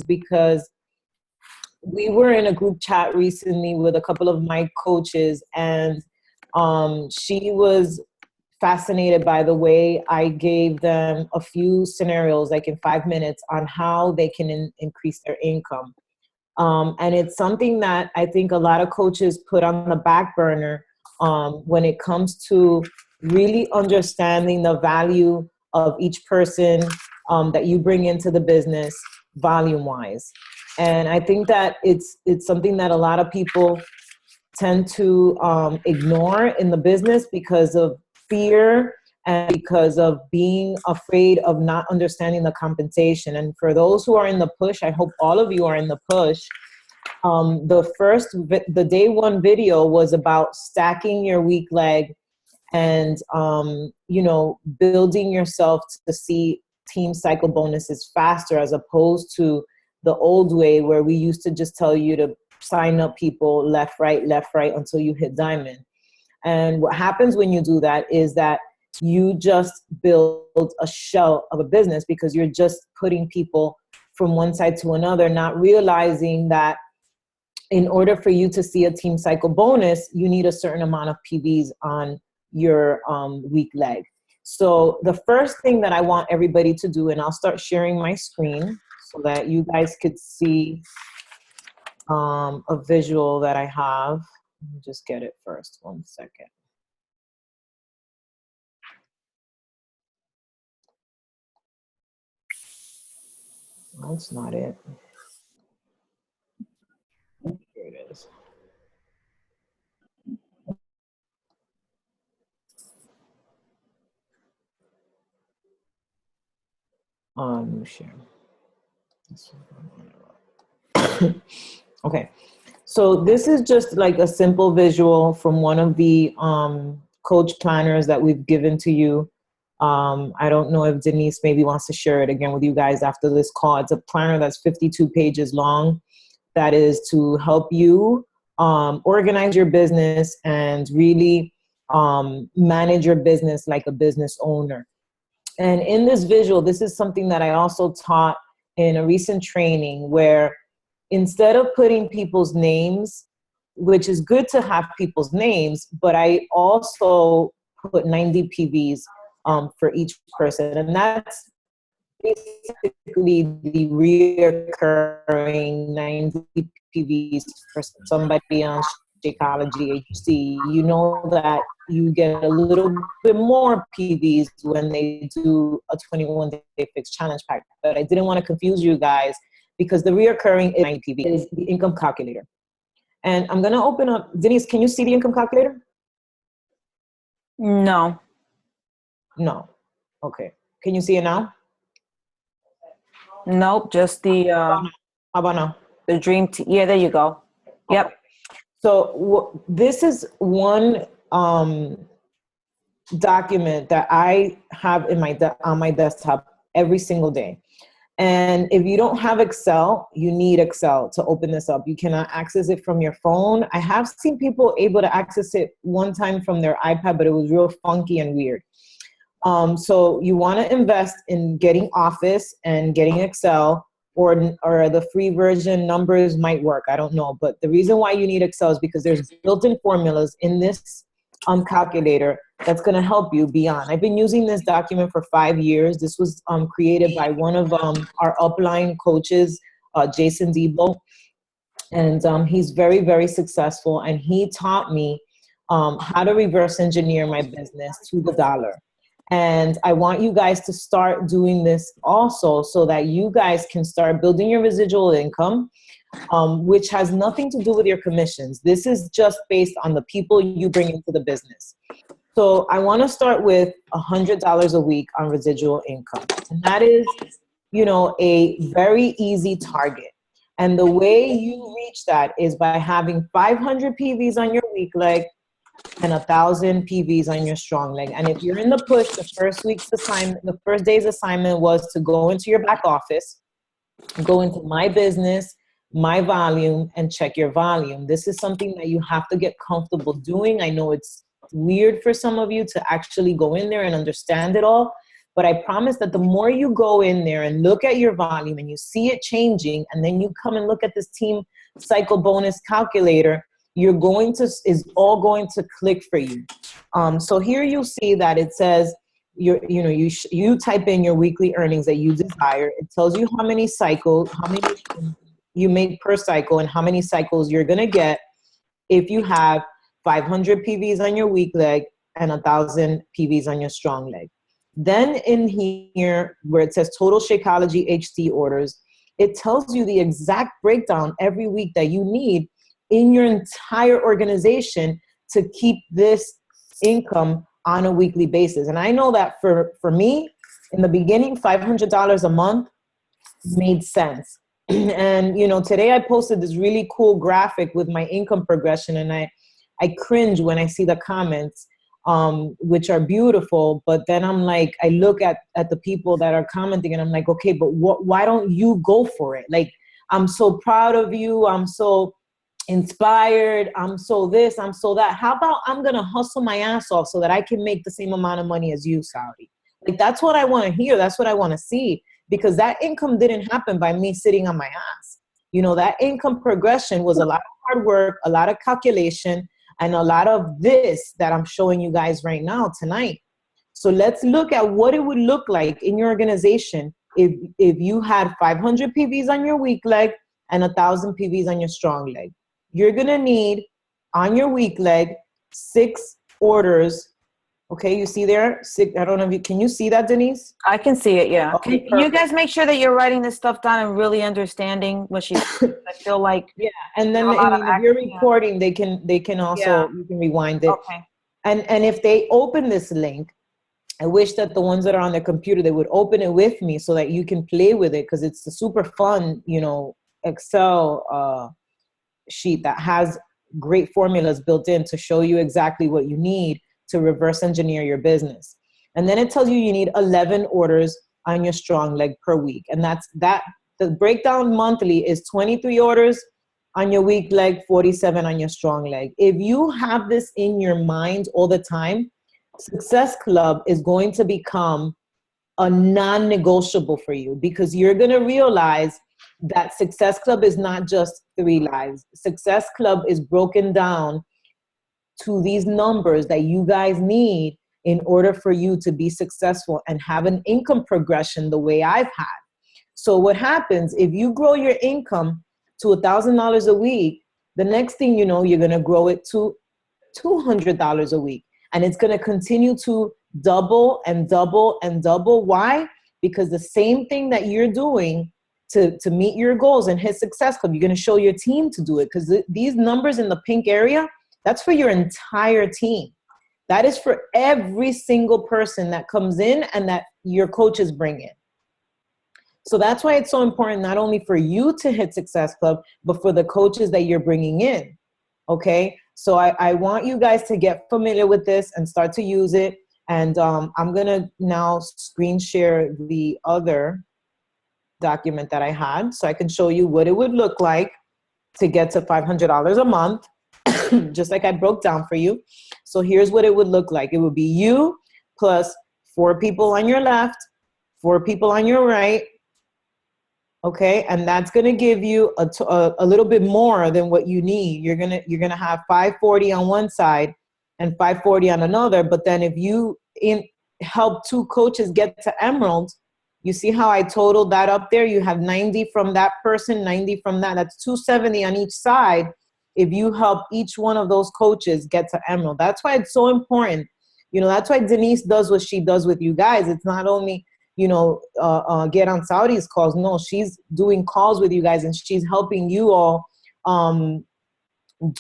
because we were in a group chat recently with a couple of my coaches, and she was fascinated by the way I gave them a few scenarios, like in 5 minutes, on how they can increase their income. And it's something that I think a lot of coaches put on the back burner when it comes to really understanding the value of each person that you bring into the business volume-wise. And I think that it's something that a lot of people tend to ignore in the business because of fear and because of being afraid of not understanding the compensation. And for those who are in the push, I hope all of you are in the push. The day one video was about stacking your weak leg and, building yourself to see team cycle bonuses faster, as opposed to the old way where we used to just tell you to sign up people left, right, until you hit diamond. And what happens when you do that is that you just build a shell of a business, because you're just putting people from one side to another, not realizing that in order for you to see a team cycle bonus, you need a certain amount of PVs on your weak leg. So the first thing that I want everybody to do, and I'll start sharing my screen so that you guys could see a visual that I have. Let me just get it first, 1 second. That's not it. Here it is. Share. Okay, so this is just like a simple visual from one of the coach planners that we've given to you. I don't know if Denise maybe wants to share it again with you guys after this call. It's a planner that's 52 pages long that is to help you organize your business and really manage your business like a business owner. And in this visual, this is something that I also taught in a recent training, where instead of putting people's names, which is good to have people's names, but I also put 90 PVs for each person. And that's basically the reoccurring 90 PVs for somebody on Shakeology HC. You know that you get a little bit more PVs when they do a 21-day fixed challenge pack. But I didn't want to confuse you guys, because the reoccurring 90 PV is the income calculator. And I'm going to open up. Denise, can you see the income calculator? No. No. Okay. Can you see it now? Nope, just the How about now? The dream team. Yeah, there you go. Yep. Okay. So this is one document that I have in on my desktop every single day. And if you don't have Excel, you need Excel to open this up. You cannot access it from your phone. I have seen people able to access it one time from their iPad, but it was real funky and weird. So you want to invest in getting Office and getting Excel, or the free version. Numbers might work, I don't know. But the reason why you need Excel is because there's built-in formulas in this calculator that's going to help you beyond. I've been using this document for 5 years. This was created by one of our upline coaches, Jason Debo. And he's very, very successful. And he taught me how to reverse engineer my business to the dollar. And I want you guys to start doing this also, so that you guys can start building your residual income, which has nothing to do with your commissions. This is just based on the people you bring into the business. So I want to start with $100 a week on residual income. And that is, a very easy target. And the way you reach that is by having 500 PVs on your weak leg and 1,000 PVs on your strong leg. And if you're in the push, the first day's assignment was to go into your back office, go into my business, my volume, and check your volume. This is something that you have to get comfortable doing. I know it's weird for some of you to actually go in there and understand it all, But I promise that the more you go in there and look at your volume and you see it changing, and then you come and look at this team cycle bonus calculator, is all going to click for you. So here you'll see that it says, you type in your weekly earnings that you desire. It tells you how many you make per cycle and how many cycles you're going to get if you have 500 PVs on your weak leg and 1,000 PVs on your strong leg. Then in here where it says total Shakeology HD orders, it tells you the exact breakdown every week that you need in your entire organization to keep this income on a weekly basis. And I know that for me, in the beginning, $500 a month made sense. And, today I posted this really cool graphic with my income progression, and I cringe when I see the comments, which are beautiful. But then I'm like, I look at the people that are commenting and I'm like, okay, but why don't you go for it? Like, I'm so proud of you. I'm so inspired. I'm so this, I'm so that. How about I'm going to hustle my ass off so that I can make the same amount of money as you, Saudi? Like, that's what I want to hear. That's what I want to see, because that income didn't happen by me sitting on my ass. That income progression was a lot of hard work, a lot of calculation, and a lot of this that I'm showing you guys right now tonight. So let's look at what it would look like in your organization if you had 500 PVs on your weak leg and 1,000 PVs on your strong leg. You're going to need, on your weak leg, 6 orders. Okay, you see there? 6. I don't know can you see that, Denise? I can see it, yeah. Okay, Can you guys make sure that you're writing this stuff down and really understanding what she's I feel like. Yeah, and then if you're recording, they can also, you can rewind it. Okay. And if they open this link, I wish that the ones that are on their computer, they would open it with me so that you can play with it, because it's a super fun, Excel sheet that has great formulas built in to show you exactly what you need to reverse engineer your business. And then it tells you need 11 orders on your strong leg per week. And the breakdown monthly is 23 orders on your weak leg, 47 on your strong leg. If you have this in your mind all the time, Success Club is going to become a non-negotiable for you, because you're going to realize that Success Club is not just 3 lives. Success Club is broken down to these numbers that you guys need in order for you to be successful and have an income progression the way I've had. So what happens if you grow your income to $1,000 a week, the next thing you know, you're going to grow it to $200 a week. And it's going to continue to double and double and double. Why? Because the same thing that you're doing to meet your goals and hit Success Club, you're going to show your team to do it. Because these numbers in the pink area, that's for your entire team. That is for every single person that comes in and that your coaches bring in. So that's why it's so important, not only for you to hit Success Club, but for the coaches that you're bringing in. Okay? So I want you guys to get familiar with this and start to use it. And I'm going to now screen share the other document that I had so I can show you what it would look like to get to $500 a month, just like I broke down for you. So here's what it would look like. It would be you plus 4 people on your left, 4 people on your right. Okay, and that's going to give you a little bit more than what you need. You're gonna have 540 on one side and 540 on another. But then if you help 2 coaches get to Emerald, you see how I totaled that up there? You have 90 from that person, 90 from that. That's 270 on each side if you help each one of those coaches get to Emerald. That's why it's so important. That's why Denise does what she does with you guys. It's not only, get on Saudi's calls. No, she's doing calls with you guys and she's helping you all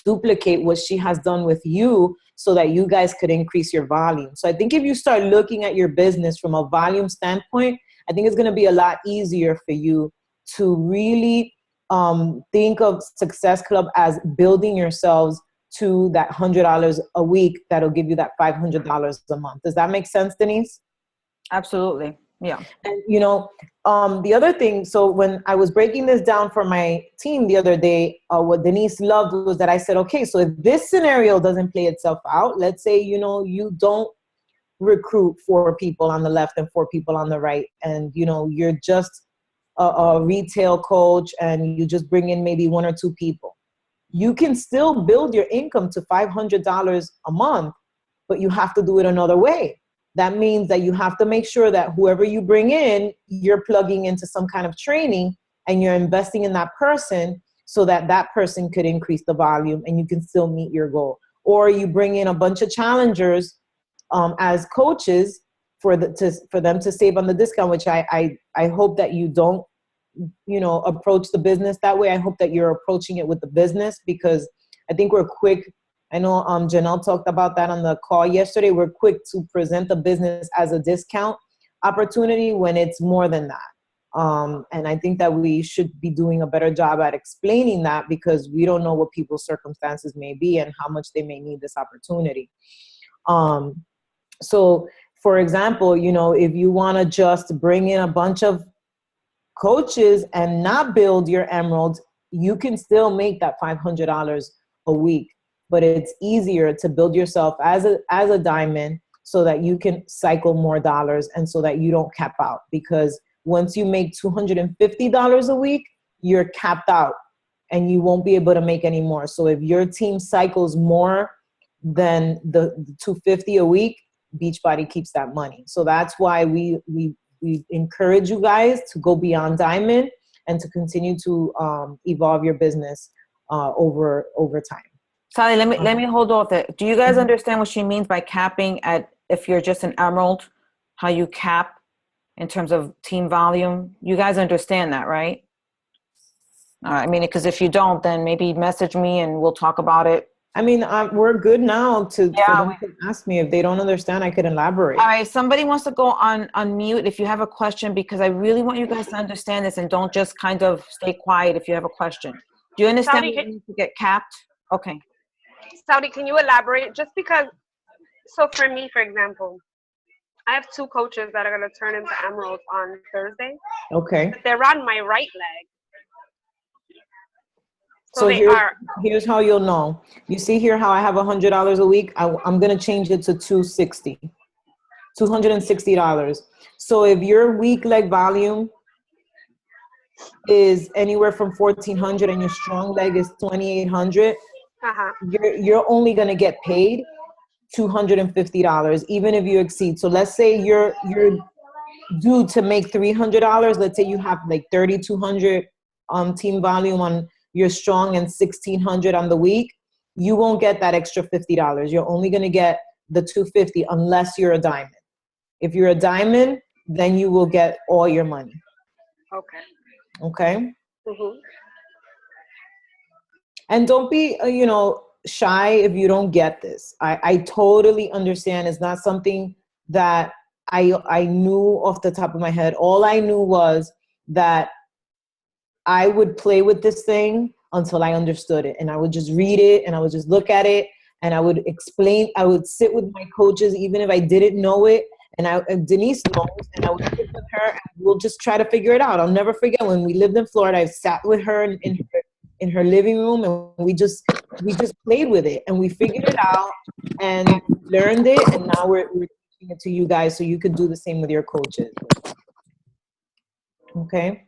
duplicate what she has done with you so that you guys could increase your volume. So I think if you start looking at your business from a volume standpoint, I think it's going to be a lot easier for you to really think of Success Club as building yourselves to that $100 a week that'll give you that $500 a month. Does that make sense, Denise? Absolutely. Yeah. And, the other thing, so when I was breaking this down for my team the other day, what Denise loved was that I said, okay, so if this scenario doesn't play itself out, let's say, you don't recruit 4 people on the left and 4 people on the right, and you're just a retail coach and you just bring in maybe 1 or 2 people, you can still build your income to $500 a month, but you have to do it another way. That means that you have to make sure that whoever you bring in, you're plugging into some kind of training and you're investing in that person so that that person could increase the volume and you can still meet your goal. Or you bring in a bunch of challengers as coaches for them to save on the discount, which I hope that you don't, approach the business that way. I hope that you're approaching it with the business, because I think we're quick. I know Janelle talked about that on the call yesterday. We're quick to present the business as a discount opportunity when it's more than that. And I think that we should be doing a better job at explaining that, because we don't know what people's circumstances may be and how much they may need this opportunity. So for example, if you want to just bring in a bunch of coaches and not build your emerald, you can still make that $500 a week. But it's easier to build yourself as a diamond so that you can cycle more dollars and so that you don't cap out. Because once you make $250 a week, you're capped out and you won't be able to make any more. So if your team cycles more than the $250 a week, Beachbody keeps that money. So that's why we encourage you guys to go beyond diamond and to continue to evolve your business over time. Sally, let me hold off that. Do you guys understand what she means by capping at, if you're just an emerald, how you cap in terms of team volume? You guys understand that, right? I mean, because if you don't, then maybe message me and we'll talk about it. I mean, we're good now for them to ask me. If they don't understand, I could elaborate. All right, somebody wants to go on mute if you have a question, because I really want you guys to understand this and don't just kind of stay quiet if you have a question. Do you understand what it means to get capped? Okay. Saudi, can you elaborate? Just because, so for me, for example, I have 2 coaches that are going to turn into emeralds on Thursday. Okay. But they're on my right leg. So here's how you'll know. You see here how I have $100 a week? I'm going to change it to $260. So if your weak leg volume is anywhere from 1,400 and your strong leg is 2,800, you're only going to get paid $250, even if you exceed. So let's say you're due to make $300. Let's say you have like 3,200 team volume on your strong and 1,600 on the week. You won't get that extra $50. You're only going to get the $250 unless you're a diamond. If you're a diamond, then you will get all your money. Okay. Mm-hmm. And don't be, shy if you don't get this. I totally understand. It's not something that I knew off the top of my head. All I knew was that I would play with this thing until I understood it. And I would just read it and I would just look at it and I would explain. I would sit with my coaches, even if I didn't know it. And Denise knows, and I would sit with her and we'll just try to figure it out. I'll never forget when we lived in Florida, I sat with her in her living room and we just played with it and we figured it out and learned it. And now we're teaching it to you guys so you could do the same with your coaches. Okay.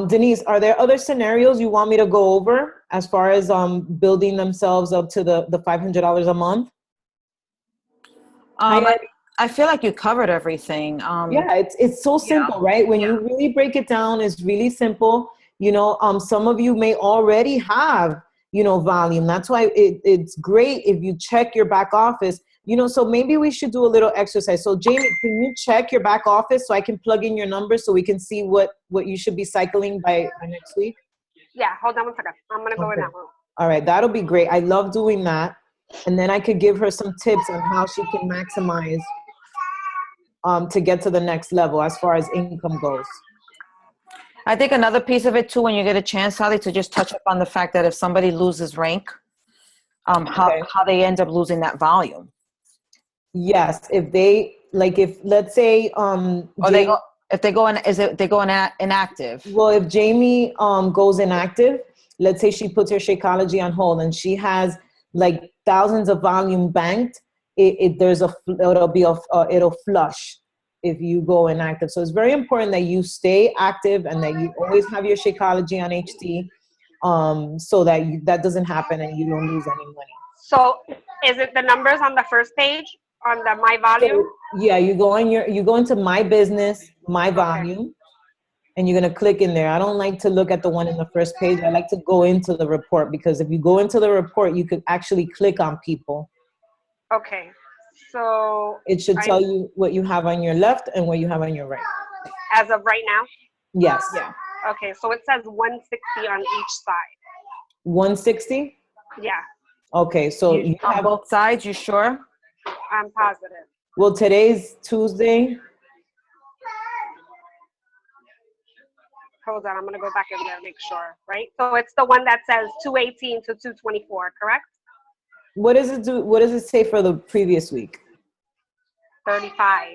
Denise, are there other scenarios you want me to go over as far as building themselves up to the $500 a month? I feel like you covered everything. Yeah, it's so simple, right? When you really break it down, it's really simple. Some of you may already have, volume. That's why it's great if you check your back office. So maybe we should do a little exercise. So Jamie, can you check your back office so I can plug in your numbers so we can see what you should be cycling by next week? Yeah, hold on one second. I'm going to go in that room. All right, that'll be great. I love doing that. And then I could give her some tips on how she can maximize to get to the next level as far as income goes. I think another piece of it too, when you get a chance, Sally, to just touch up on the fact that if somebody loses rank, how they end up losing that volume. Yes, if let's say if they go inactive. Well, if Jamie goes inactive, let's say she puts her Shakeology on hold and she has like thousands of volume banked. it'll flush if you go inactive. So it's very important that you stay active and that you always have your Shakeology on HD, so that that doesn't happen and you don't lose any money. So is it the numbers on the first page on the My Volume? So, yeah, you go into My Business, My Volume, and you're gonna click in there. I don't like to look at the one in the first page. I like to go into the report, because if you go into the report, you could actually click on people. Okay, so It should tell you what you have on your left and what you have on your right. as of right now? Yes. Yeah. Okay, so it says 160 on each side. 160? Yeah, Okay, so you On have, both sides, you sure? I'm positive. well, today's Tuesday. Hold on, I'm gonna go back in there and make sure, right? So it's the one that says 218 to 224, correct? What does it do? What does it say for the previous week? 35.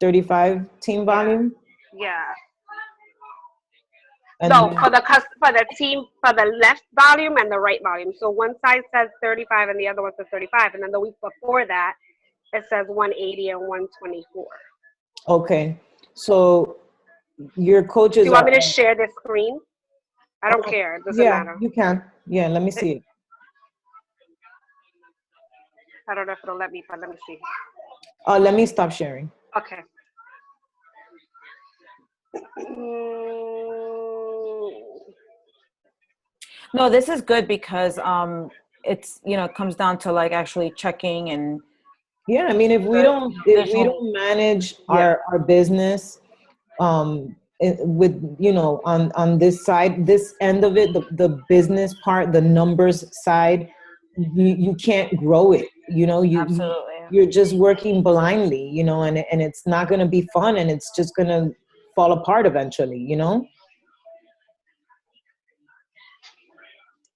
35 team volume? Yeah. And No, then- for the team, for the left volume and the right volume. So one side says 35 and the other one says 35, and then the week before that it says 180 and 124. Okay, so your coaches. Do you want me to share this screen? I don't care. It doesn't Yeah, matter. you can. Yeah, let me see it. I don't know if it'll let me, but let me see. Let me stop sharing. Okay. No, this is good because it's, it comes down to like actually checking and Yeah, I mean, if we don't manage our business, with, on this side, this end of it, the business part, the numbers side, you can't grow it. Absolutely. You're just working blindly, and it's not going to be fun, and it's just going to fall apart eventually,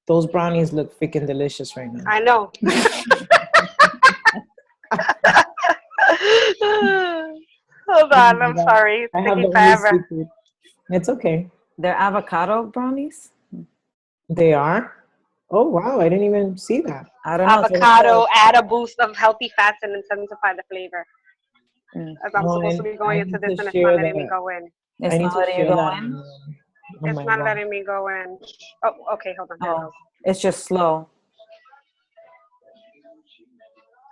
Those brownies look freaking delicious right now. I know. Hold on, I'm sorry. It's taking forever. It's okay. They're avocado brownies? They are? Oh, wow. I didn't even see that. I don't know. Avocado, add a boost of healthy fats and intensify the flavor. As I'm supposed to be going into this, and it's not letting me go in. It's not letting you go in? It's not letting me go in. Oh, okay, hold on. There it goes. It's just slow.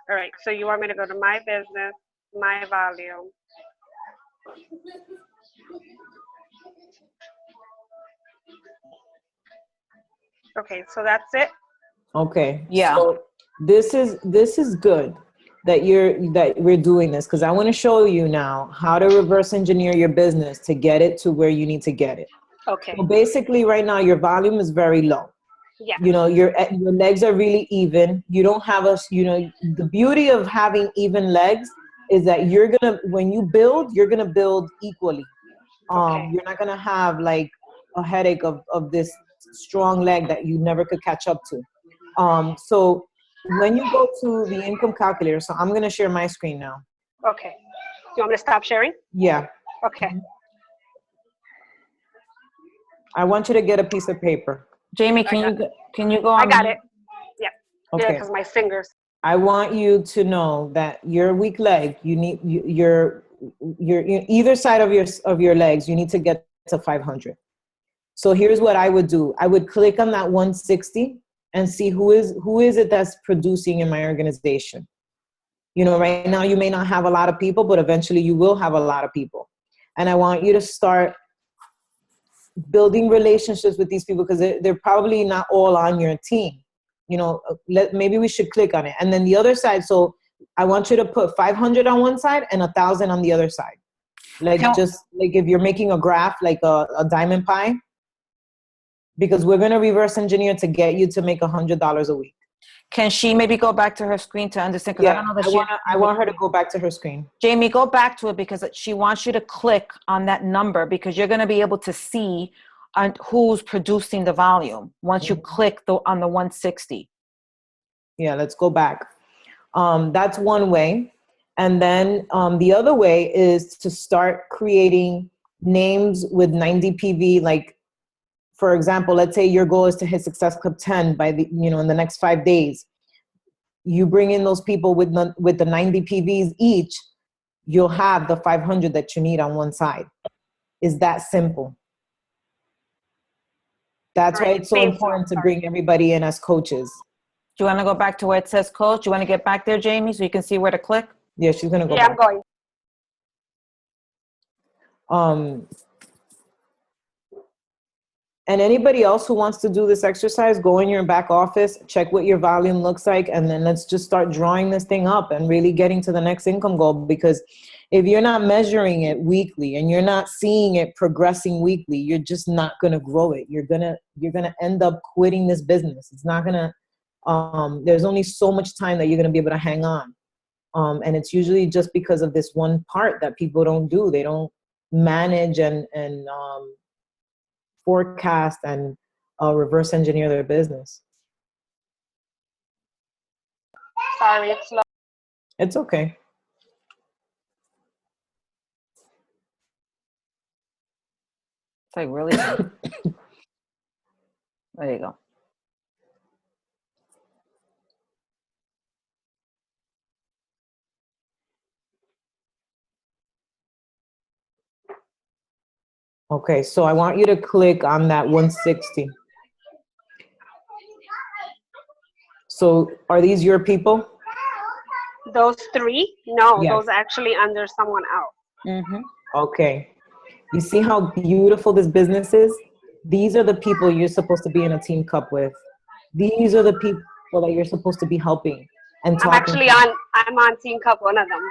All right, so you want me to go to My Business, My Volume. Okay, so that's it. Okay. Yeah. So this is good that we're doing this, because I want to show you now how to reverse engineer your business to get it to where you need to get it. Okay. So basically, right now your volume is very low. Yeah. Your legs are really even. You don't have the beauty of having even legs is that when you build, you're gonna build equally. You're not gonna have like a headache of this strong leg that you never could catch up to. So when you go to the income calculator, so I'm gonna share my screen now. Okay. Do you want me to stop sharing? Yeah. Okay. I want you to get a piece of paper. Jamie, can you go on? I got it. Yeah. Okay. Yeah, because my fingers. I want you to know that your weak leg, you need your either side of your legs, you need to get to 500. So here's what I would do. I would click on that 160 and see who is it that's producing in my organization. Right now you may not have a lot of people, but eventually you will have a lot of people. And I want you to start building relationships with these people, because they're probably not all on your team. Maybe we should click on it. And then the other side, so I want you to put 500 on one side and 1,000 on the other side. Just like if you're making a graph, like a diamond pie, because we're going to reverse engineer to get you to make $100 a week. Can she maybe go back to her screen to understand? Because I don't know that I want her to go back to her screen. Jamie, go back to it, because she wants you to click on that number, because you're going to be able to see on who's producing the volume once you click on the 160. Yeah, let's go back. That's one way. And then the other way is to start creating names with 90 PV. Like, for example, let's say your goal is to hit Success Club 10 by in the next 5 days. you bring in those people with the 90 PVs each, you'll have the 500 that you need on one side. It's that simple. That's why it's so important to bring everybody in as coaches. Do you want to go back to where it says coach? Do you want to get back there, Jamie, so you can see where to click? Yeah, she's going to go back. I'm going. And anybody else who wants to do this exercise, go in your back office, check what your volume looks like, and then let's just start drawing this thing up and really getting to the next income goal. Because if you're not measuring it weekly and you're not seeing it progressing weekly, you're just not going to grow it. You're going to end up quitting this business. It's not going to, there's only so much time that you're going to be able to hang on. And it's usually just because of this one part that people don't do. They don't manage and forecast and reverse engineer their business. Sorry, it's slow. It's okay. It's like really. There you go. Okay, so I want you to click on that 160. So are these your people? Those three? No, Yes. those are actually under someone else. Mm-hmm. Okay. You see how beautiful this business is? These are the people you're supposed to be in a team cup with. These are the people that you're supposed to be helping and talking I'm on Team Cup, one of them.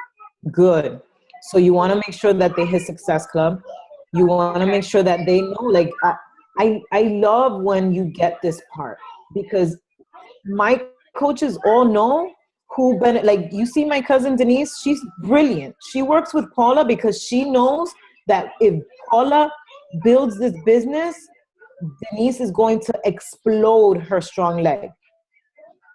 Good. So you want to make sure that they hit Success Club. You want to make sure that they know, like, I love when you get this part, because my coaches all know who like, you see my cousin Denise, she's brilliant. She works with Paula because she knows that if Paula builds this business, Denise is going to explode her strong leg.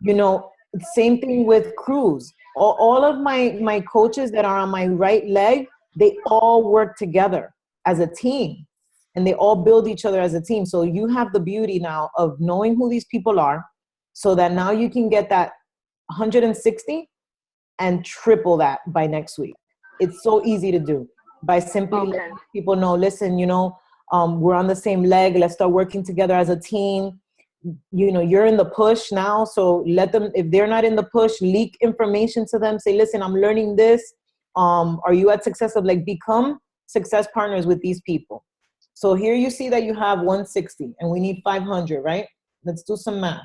You know, same thing with Cruz. All of my coaches that are on my right leg, they all work together as a team, and they all build each other as a team. So you have the beauty now of knowing who these people are, so that now you can get that 160 and triple that by next week. It's so easy to do by simply letting people know, listen, you know, we're on the same leg. Let's start working together as a team. You know, you're in the push now, so let them, if they're not in the push, leak information to them. Say, listen, I'm learning this. Are you at Success Club? Like, become success partners with these people. So here you see that you have 160 and we need 500, right? Let's do some math.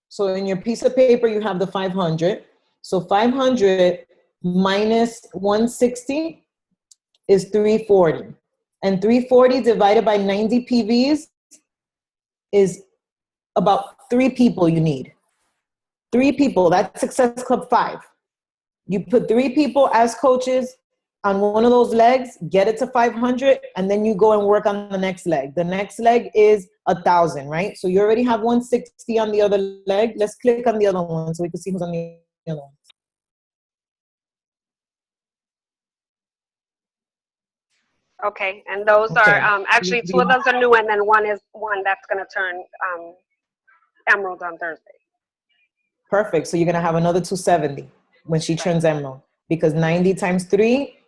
So in your piece of paper, you have the 500. So 500 minus 160 is 340. And 340 divided by 90 PVs is about 3 people you need. 3 people, that's Success Club 5. You put 3 people as coaches on one of those legs, get it to 500, and then you go and work on the next leg. The next leg is 1,000, right? So you already have 160 on the other leg. Let's click on the other one so we can see who's on the other one. Okay, and those are actually 2 of those are new, and then one is one that's going to turn Emerald on Thursday. Perfect. So you're going to have another 270 when she turns Emerald, because 90 times 3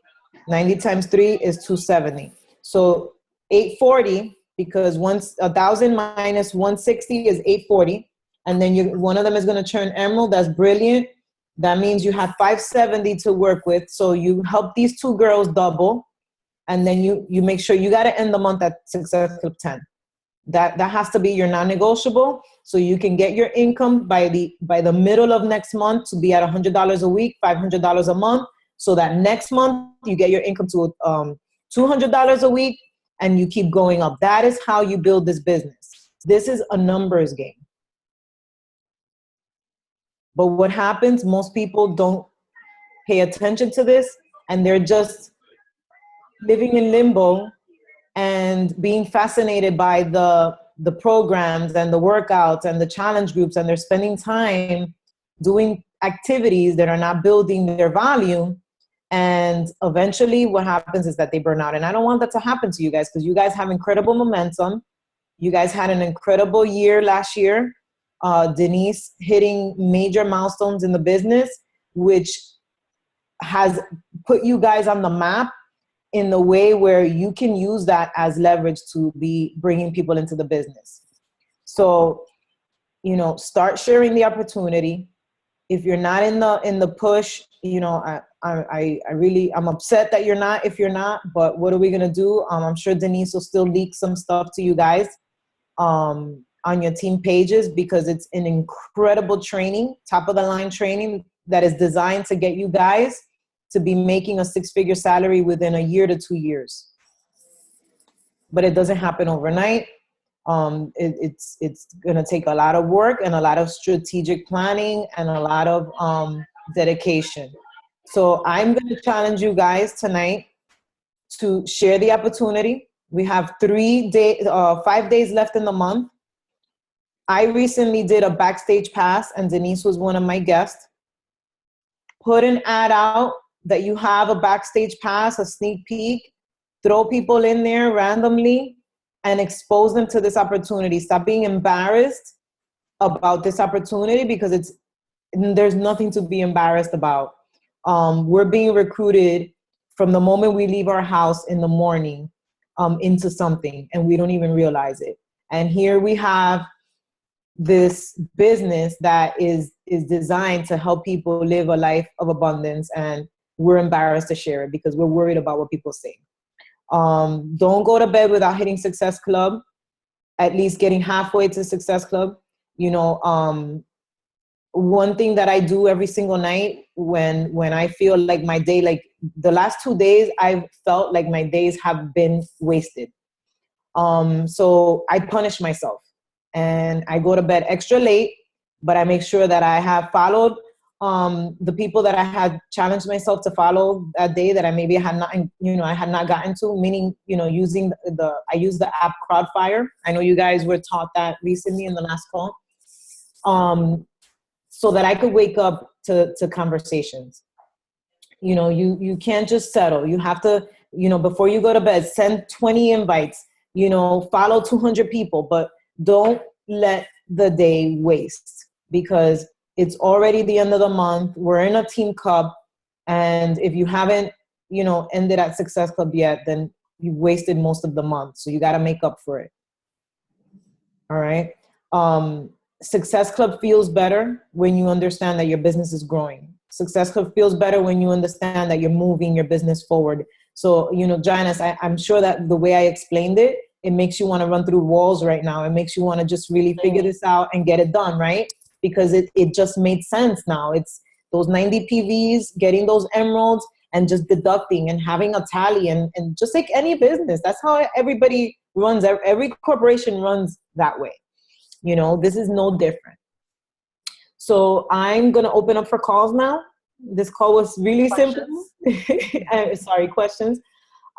is 270. So 840, because 1,000 minus 160 is 840. And then one of them is going to turn Emerald. That's brilliant. That means you have 570 to work with. So you help these 2 girls double. And then you make sure you got to end the month at Success Club 10. That has to be your non-negotiable, so you can get your income by the middle of next month to be at $100 a week, $500 a month, so that next month you get your income to $200 a week, and you keep going up. That is how you build this business. This is a numbers game. But what happens, most people don't pay attention to this, and they're just living in limbo and being fascinated by the programs and the workouts and the challenge groups, and they're spending time doing activities that are not building their volume. And eventually what happens is that they burn out. And I don't want that to happen to you guys, because you guys have incredible momentum. You guys had an incredible year last year. Denise hitting major milestones in the business, which has put you guys on the map in the way where you can use that as leverage to be bringing people into the business. So, you know, start sharing the opportunity. If you're not in the push, you know, I'm upset that you're not, if you're not, but what are we going to do? I'm sure Denise will still leak some stuff to you guys on your team pages, because it's an incredible training, top of the line training that is designed to get you guys to be making a 6-figure salary within a year to 2 years. But it doesn't happen overnight. It's going to take a lot of work and a lot of strategic planning and a lot of dedication. So I'm going to challenge you guys tonight to share the opportunity. We have 5 days left in the month. I recently did a backstage pass, and Denise was one of my guests. Put an ad out that you have a backstage pass, a sneak peek. Throw people in there randomly and expose them to this opportunity. Stop being embarrassed about this opportunity, because there's nothing to be embarrassed about. We're being recruited from the moment we leave our house in the morning into something, and we don't even realize it. And here we have this business that is designed to help people live a life of abundance, and we're embarrassed to share it because we're worried about what people say. Don't go to bed without hitting Success Club, at least getting halfway to Success Club. You know, one thing that I do every single night when I feel like my day, like the last 2 days, I've felt like my days have been wasted. So I punish myself and I go to bed extra late, but I make sure that I have followed the people that I had challenged myself to follow that day that I maybe had not, I had not gotten to, meaning, using I use the app Crowdfire. I know you guys were taught that recently in the last call. So that I could wake up to conversations. You can't just settle. You have to, before you go to bed, send 20 invites, follow 200 people, but don't let the day waste, because it's already the end of the month. We're in a team cup. And if you haven't, ended at Success Club yet, then you've wasted most of the month. So you got to make up for it. All right. Success Club feels better when you understand that your business is growing. Success Club feels better when you understand that you're moving your business forward. So, Janice, I'm sure that the way I explained it, it makes you want to run through walls right now. It makes you want to just really figure this out and get it done, right? Because it just made sense now. It's those 90 PVs, getting those emeralds, and just deducting and having a tally, and just like any business. That's how everybody runs. Every corporation runs that way. This is no different. So I'm going to open up for calls now. This call was really simple. Sorry, questions.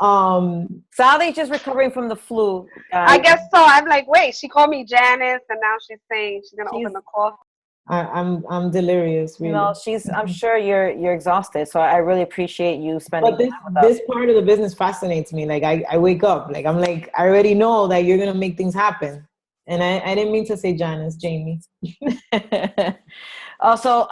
Sally's just recovering from the flu. I guess so. I'm like, wait, she called me Janice, and now she's saying she's gonna open the call. I'm delirious. Really. No, I'm sure you're exhausted. So I really appreciate you spending. But this part of the business fascinates me. Like I wake up, like I'm like, I already know that you're gonna make things happen. And I didn't mean to say Janice, Jamie. Also,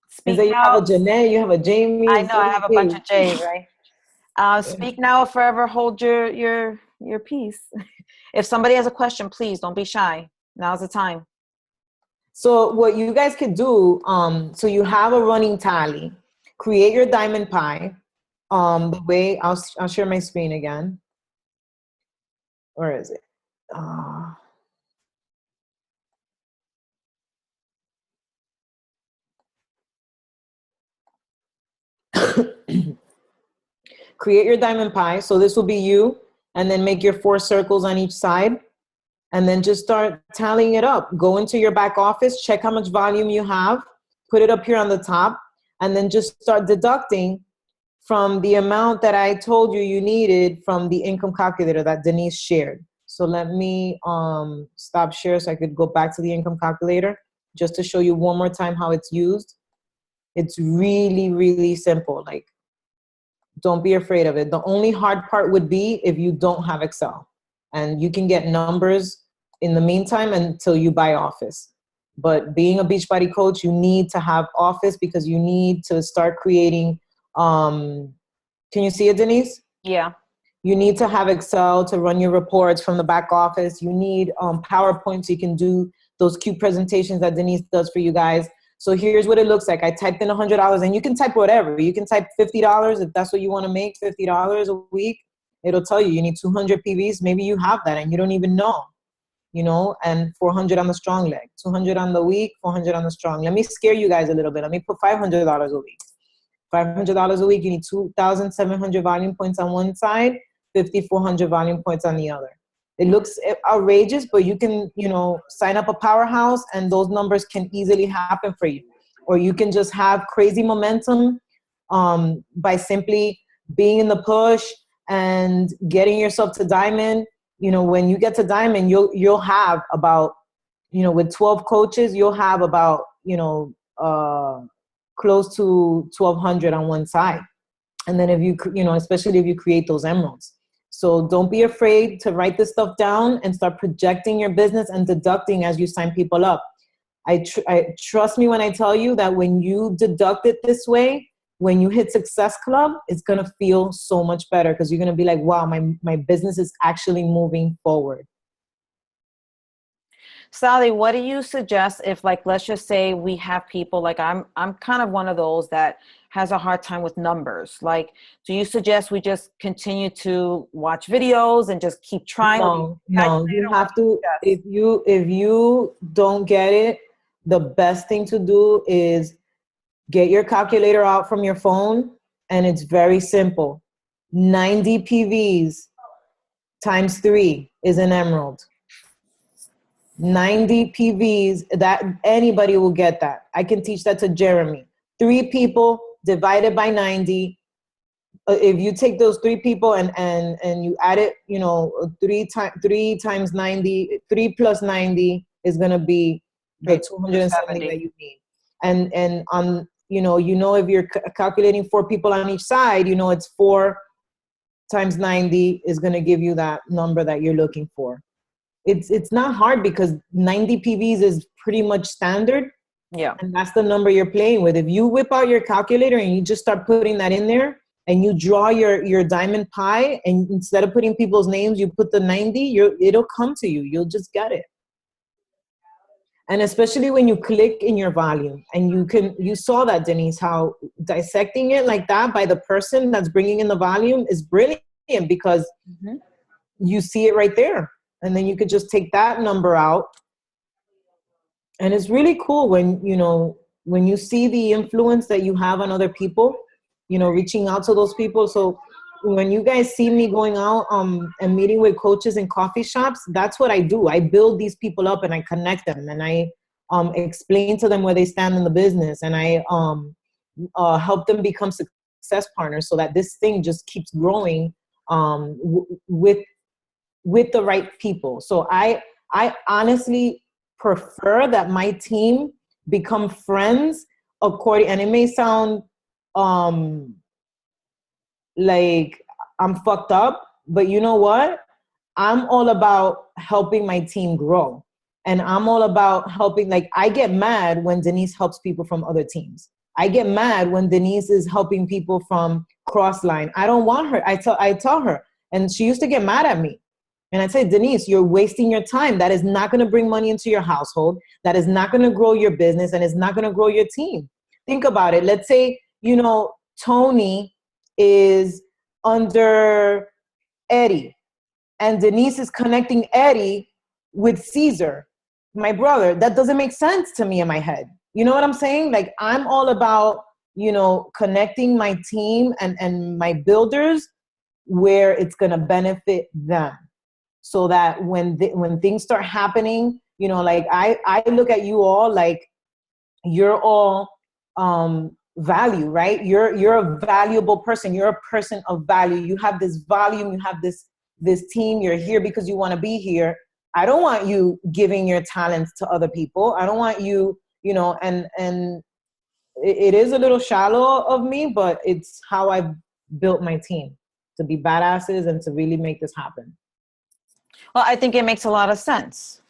speak now. You have a Janae, you have a Jamie. I know, I have a bunch of J's, right? Speak now or forever hold your peace. If somebody has a question, please don't be shy. Now's the time. So what you guys could do, so you have a running tally. Create your diamond pie. The way I'll share my screen again. Where is it? Create your diamond pie. So this will be you, and then make your 4 circles on each side, and then just start tallying it up. Go into your back office, check how much volume you have, put it up here on the top, and then just start deducting from the amount that I told you needed from the income calculator that Denise shared. So let me stop share so I could go back to the income calculator just to show you one more time how it's used. It's really, really simple. Like, don't be afraid of it. The only hard part would be if you don't have Excel. And you can get numbers in the meantime until you buy office. But being a Beachbody coach, you need to have office because you need to start creating. Can you see it, Denise? Yeah. You need to have Excel to run your reports from the back office. You need PowerPoint so you can do those cute presentations that Denise does for you guys. So here's what it looks like. I typed in $100, and you can type whatever. You can type $50 if that's what you want to make, $50 a week. It'll tell you need 200 PVs. Maybe you have that and you don't even know, and 400 on the strong leg, 200 on the week, 400 on the strong. Let me scare you guys a little bit. Let me put $500 a week. $500 a week, you need 2,700 volume points on one side, 5,400 volume points on the other. It looks outrageous, but you can, sign up a powerhouse and those numbers can easily happen for you. Or you can just have crazy momentum by simply being in the push and getting yourself to diamond. When you get to diamond, you'll have about, with 12 coaches, you'll have about, close to 1,200 on one side. And then if you, especially if you create those emeralds. So don't be afraid to write this stuff down and start projecting your business and deducting as you sign people up. I trust me when I tell you that when you deduct it this way, when you hit Success Club, it's going to feel so much better because you're going to be like, wow, my business is actually moving forward. Sally, what do you suggest if, like, let's just say we have people, like I'm kind of one of those that has a hard time with numbers. Like, do you suggest we just continue to watch videos and just keep trying? No, you have to, if you don't get it, the best thing to do is get your calculator out from your phone, and it's very simple. 90 PVs times 3 is an emerald. 90 PVs, that anybody will get that. I can teach that to Jeremy. 3 people divided by 90. If you take those 3 people and you add it, 3 times 90, 3 plus 90 is going to be the 270 that you need. And on, if you're calculating 4 people on each side, it's 4 times 90 is going to give you that number that you're looking for. It's not hard because 90 PVs is pretty much standard. Yeah. And that's the number you're playing with. If you whip out your calculator and you just start putting that in there and you draw your diamond pie, and instead of putting people's names, you put the 90, it'll come to you. You'll just get it. And especially when you click in your volume, and you saw that, Denise, how dissecting it like that by the person that's bringing in the volume is brilliant because you see it right there. And then you could just take that number out. And it's really cool when you see the influence that you have on other people, reaching out to those people. So when you guys see me going out and meeting with coaches in coffee shops, that's what I do. I build these people up and I connect them, and I explain to them where they stand in the business, and I help them become success partners so that this thing just keeps growing with the right people. So I honestly prefer that my team become friends according, and it may sound like I'm fucked up, but you know what? I'm all about helping my team grow. And I'm all about helping, like, I get mad when Denise helps people from other teams. I get mad when Denise is helping people from Crossline. I don't want her. I tell her, and she used to get mad at me. And I say, Denise, you're wasting your time. That is not going to bring money into your household. That is not going to grow your business, and it's not going to grow your team. Think about it. Let's say, Tony is under Eddie, and Denise is connecting Eddie with Caesar, my brother. That doesn't make sense to me in my head. You know what I'm saying? Like, I'm all about, connecting my team and my builders where it's going to benefit them. So that when things start happening, like I look at you all like you're all value, right? You're a valuable person. You're a person of value. You have this volume. You have this team. You're here because you want to be here. I don't want you giving your talents to other people. I don't want you, and it is a little shallow of me, but it's how I've built my team to be badasses and to really make this happen. Well, I think it makes a lot of sense.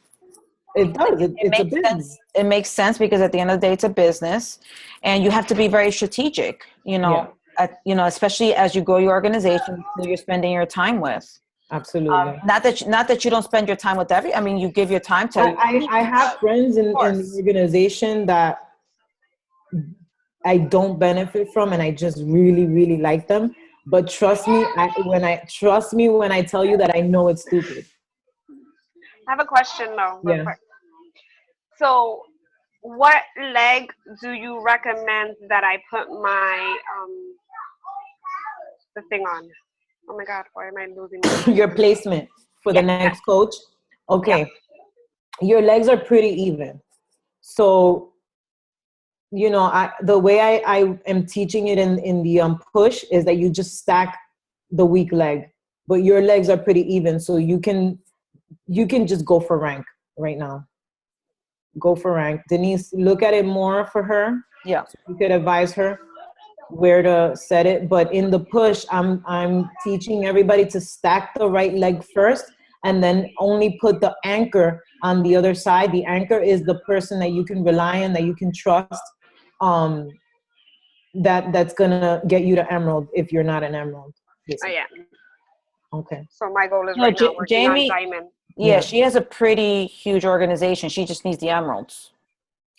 It does. It's a makes business. sense. It makes sense because at the end of the day, it's a business, and you have to be very strategic. Yeah. Especially as you grow your organization, who you're spending your time with. Absolutely. Not that you don't spend your time with you give your time to. I have friends in the organization that I don't benefit from, and I just really, really like them. But trust me, when I tell you that I know it's stupid. I have a question though, real Yeah. quick. So, what leg do you recommend that I put my the thing on? Oh my God, why am I losing my Your placement for the next coach. Okay. Your legs are pretty even. So, the way I am teaching it in the push is that you just stack the weak leg, but your legs are pretty even. So you can just go for rank right now. Go for rank. Denise, look at it more for her. Yeah. So you could advise her where to set it. But in the push, I'm teaching everybody to stack the right leg first and then only put the anchor on the other side. The anchor is the person that you can rely on, that you can trust, that's gonna get you to emerald if you're not an emerald. Oh yeah. Okay. So my goal is right now working on diamond. Yeah, she has a pretty huge organization. She just needs the emeralds.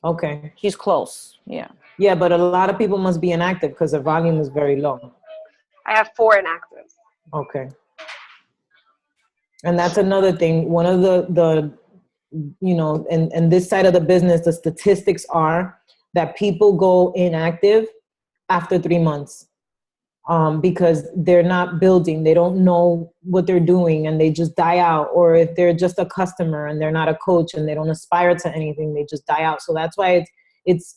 Okay. She's close. Yeah. Yeah, but a lot of people must be inactive because the volume is very low. I have 4 inactive. Okay. And that's another thing. One of the and this side of the business, the statistics are that people go inactive after 3 months. Because they're not building, they don't know what they're doing, and they just die out. Or if they're just a customer and they're not a coach and they don't aspire to anything, they just die out. So that's why it's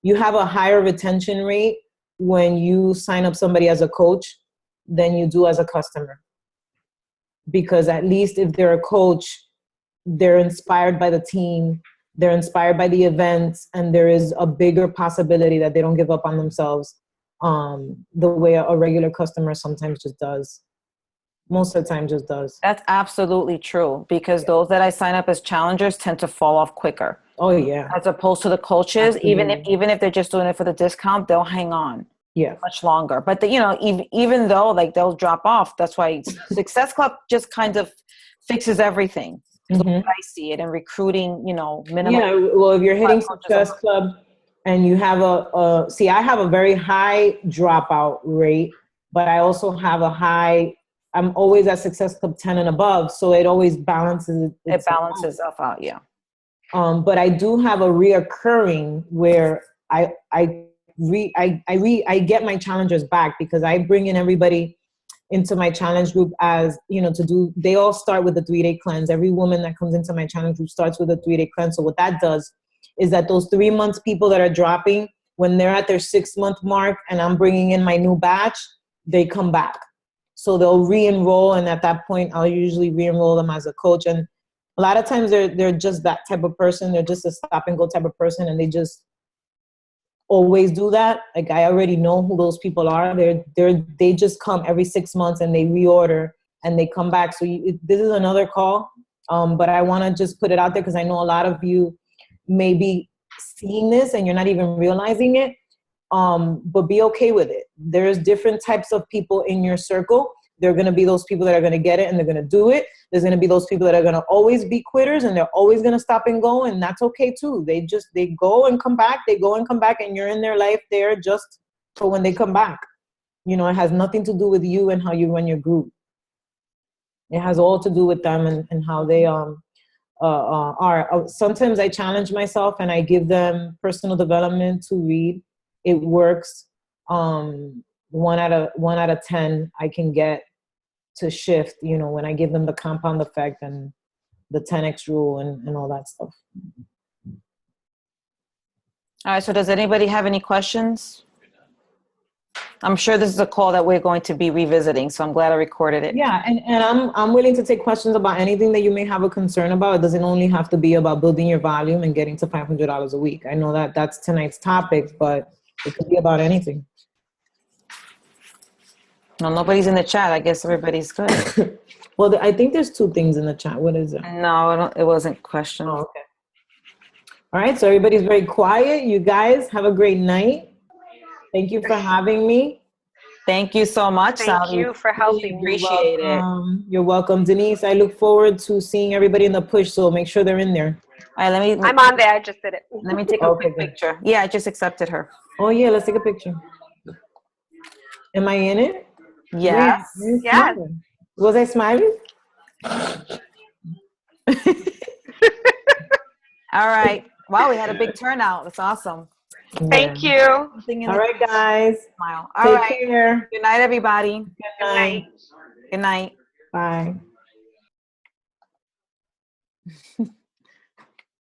you have a higher retention rate when you sign up somebody as a coach than you do as a customer. Because at least if they're a coach, they're inspired by the team, they're inspired by the events, and there is a bigger possibility that they don't give up on themselves. The way a regular customer sometimes just does. Most of the time just does. That's absolutely true, because those that I sign up as challengers tend to fall off quicker. Oh yeah. As opposed to the coaches, Absolutely. even if they're just doing it for the discount, they'll hang on. Yeah. Much longer. But even though like they'll drop off, that's why Success Club just kind of fixes everything. Mm-hmm. The way I see it, and recruiting, minimum. Yeah, well, if you're hitting Success Club and you have I have a very high dropout rate, but I also have I'm always at Success Club 10 and above, so it always balances. It balances itself out, yeah. But I do have a reoccurring where I get my challengers back, because I bring in everybody into my challenge group as, they all start with the 3-day cleanse. Every woman that comes into my challenge group starts with a 3-day cleanse. So what that does is that those 3 months people that are dropping, when they're at their 6-month mark and I'm bringing in my new batch, they come back. So they'll re-enroll, and at that point, I'll usually re-enroll them as a coach. And a lot of times they're just that type of person. They're just a stop and go type of person, and they just always do that. Like, I already know who those people are. They just come every 6 months and they reorder and they come back. So this is another call, but I want to just put it out there because I know a lot of you may be seeing this and you're not even realizing it. But be okay with it. There's different types of people in your circle. There are going to be those people that are going to get it and they're going to do it. There's going to be those people that are going to always be quitters and they're always going to stop and go. And that's okay too. They go and come back. They go and come back, and you're in their life there just for when they come back. It has nothing to do with you and how you run your group. It has all to do with them and how they are. Sometimes I challenge myself and I give them personal development to read. It works. 1 out of 10 I can get to shift, when I give them the compound effect and the 10x rule and all that stuff. All right, so does anybody have any questions? I'm sure this is a call that we're going to be revisiting, so I'm glad I recorded it. Yeah, and I'm willing to take questions about anything that you may have a concern about. It doesn't only have to be about building your volume and getting to $500 a week. I know that that's tonight's topic, but it could be about anything. Well, nobody's in the chat. I guess everybody's good. Well, I think there's two things in the chat. What is it? No, it wasn't questions. Oh, okay. All right, so everybody's very quiet. You guys have a great night. Thank you for having me. Thank you so much, Thank Sally. you for helping. Appreciate it. You're welcome, Denise. I look forward to seeing everybody in the push, so make sure they're in there. All right, I'm on there. I just did it. let me take a quick picture. Yeah, I just accepted her. Oh, yeah, let's take a picture. Am I in it? Yes. Wait, Yes. was I smiling? All right. Wow, we had a big turnout. That's awesome. Thank you. All right, guys. Smile. All right. Take care. Good night, everybody. Good night. Good night. Bye.